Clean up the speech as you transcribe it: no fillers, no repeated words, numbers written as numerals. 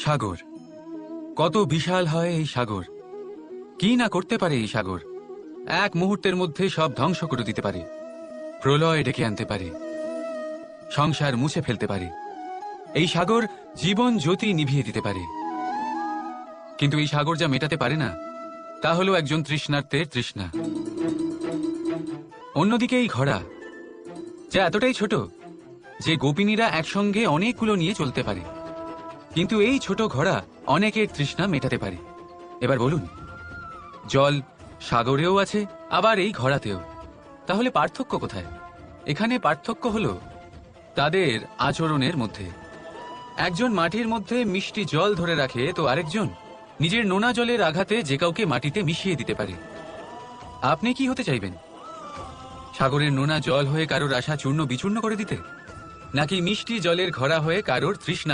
সাগর কত বিশাল হয় এই সাগর! কি না করতে পারে এই সাগর! এক মুহূর্তের মধ্যে সব ধ্বংস করে দিতে পারে, প্রলয় ডেকে আনতে পারে, সংসার মুছে ফেলতে পারে। এই সাগর জীবন জ্যোতি নিভিয়ে দিতে পারে। কিন্তু এই সাগর যা মেটাতে পারে না, তা হলো একজন তৃষ্ণার্তের তৃষ্ণা। অন্যদিকে এই ঘোড়া, যা এতটাই ছোট যে গোপিনীরা একসঙ্গে অনেকগুলো নিয়ে চলতে পারে, কিন্তু এই ছোট ঘোড়া অনেকের তৃষ্ণা মেটাতে পারে। এবার বলুন, জল সাগরেও আছে, আবার এই ঘোড়াতেও। তাহলে পার্থক্য কোথায়? এখানে পার্থক্য হলো তাদের আচরণের মধ্যে। একজন মাটির মধ্যে মিষ্টি জল ধরে রাখে, তো আরেকজন নিজের নোনা জলের আঘাতে যে কাউকে মাটিতে মিশিয়ে দিতে পারে। আপনি কি হতে চাইবেন? সাগরের নোনা জল হয়ে কারোর আশা চূর্ণ বিচূর্ণ করে দিতে, নাকি মিষ্টি জলের ঘোড়া হয়ে কারোর তৃষ্ণা